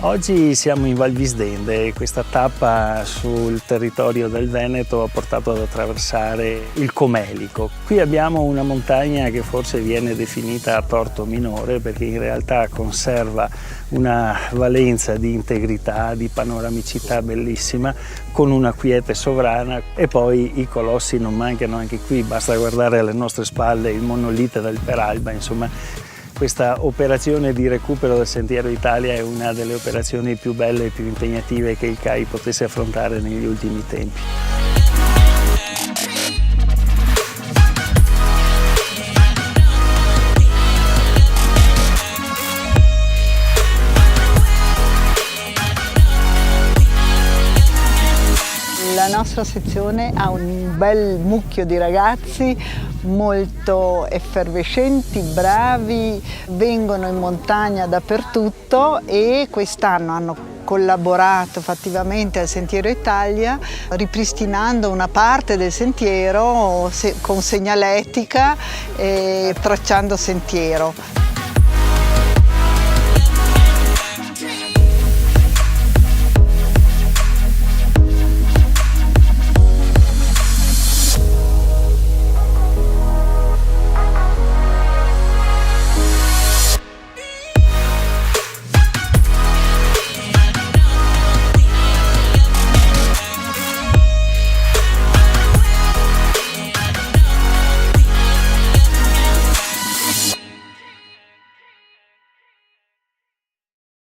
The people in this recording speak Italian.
Oggi siamo in Val Visdende e questa tappa sul territorio del Veneto ha portato ad attraversare il Comelico. Qui abbiamo una montagna che forse viene definita a torto minore perché in realtà conserva una valenza di integrità, di panoramicità bellissima, con una quiete sovrana, e poi i colossi non mancano anche qui, basta guardare alle nostre spalle il monolite del Peralba. Insomma, questa operazione di recupero del Sentiero Italia è una delle operazioni più belle e più impegnative che il CAI potesse affrontare negli ultimi tempi. La nostra sezione ha un bel mucchio di ragazzi molto effervescenti, bravi, vengono in montagna dappertutto e quest'anno hanno collaborato fattivamente al Sentiero Italia, ripristinando una parte del sentiero con segnaletica e tracciando sentiero.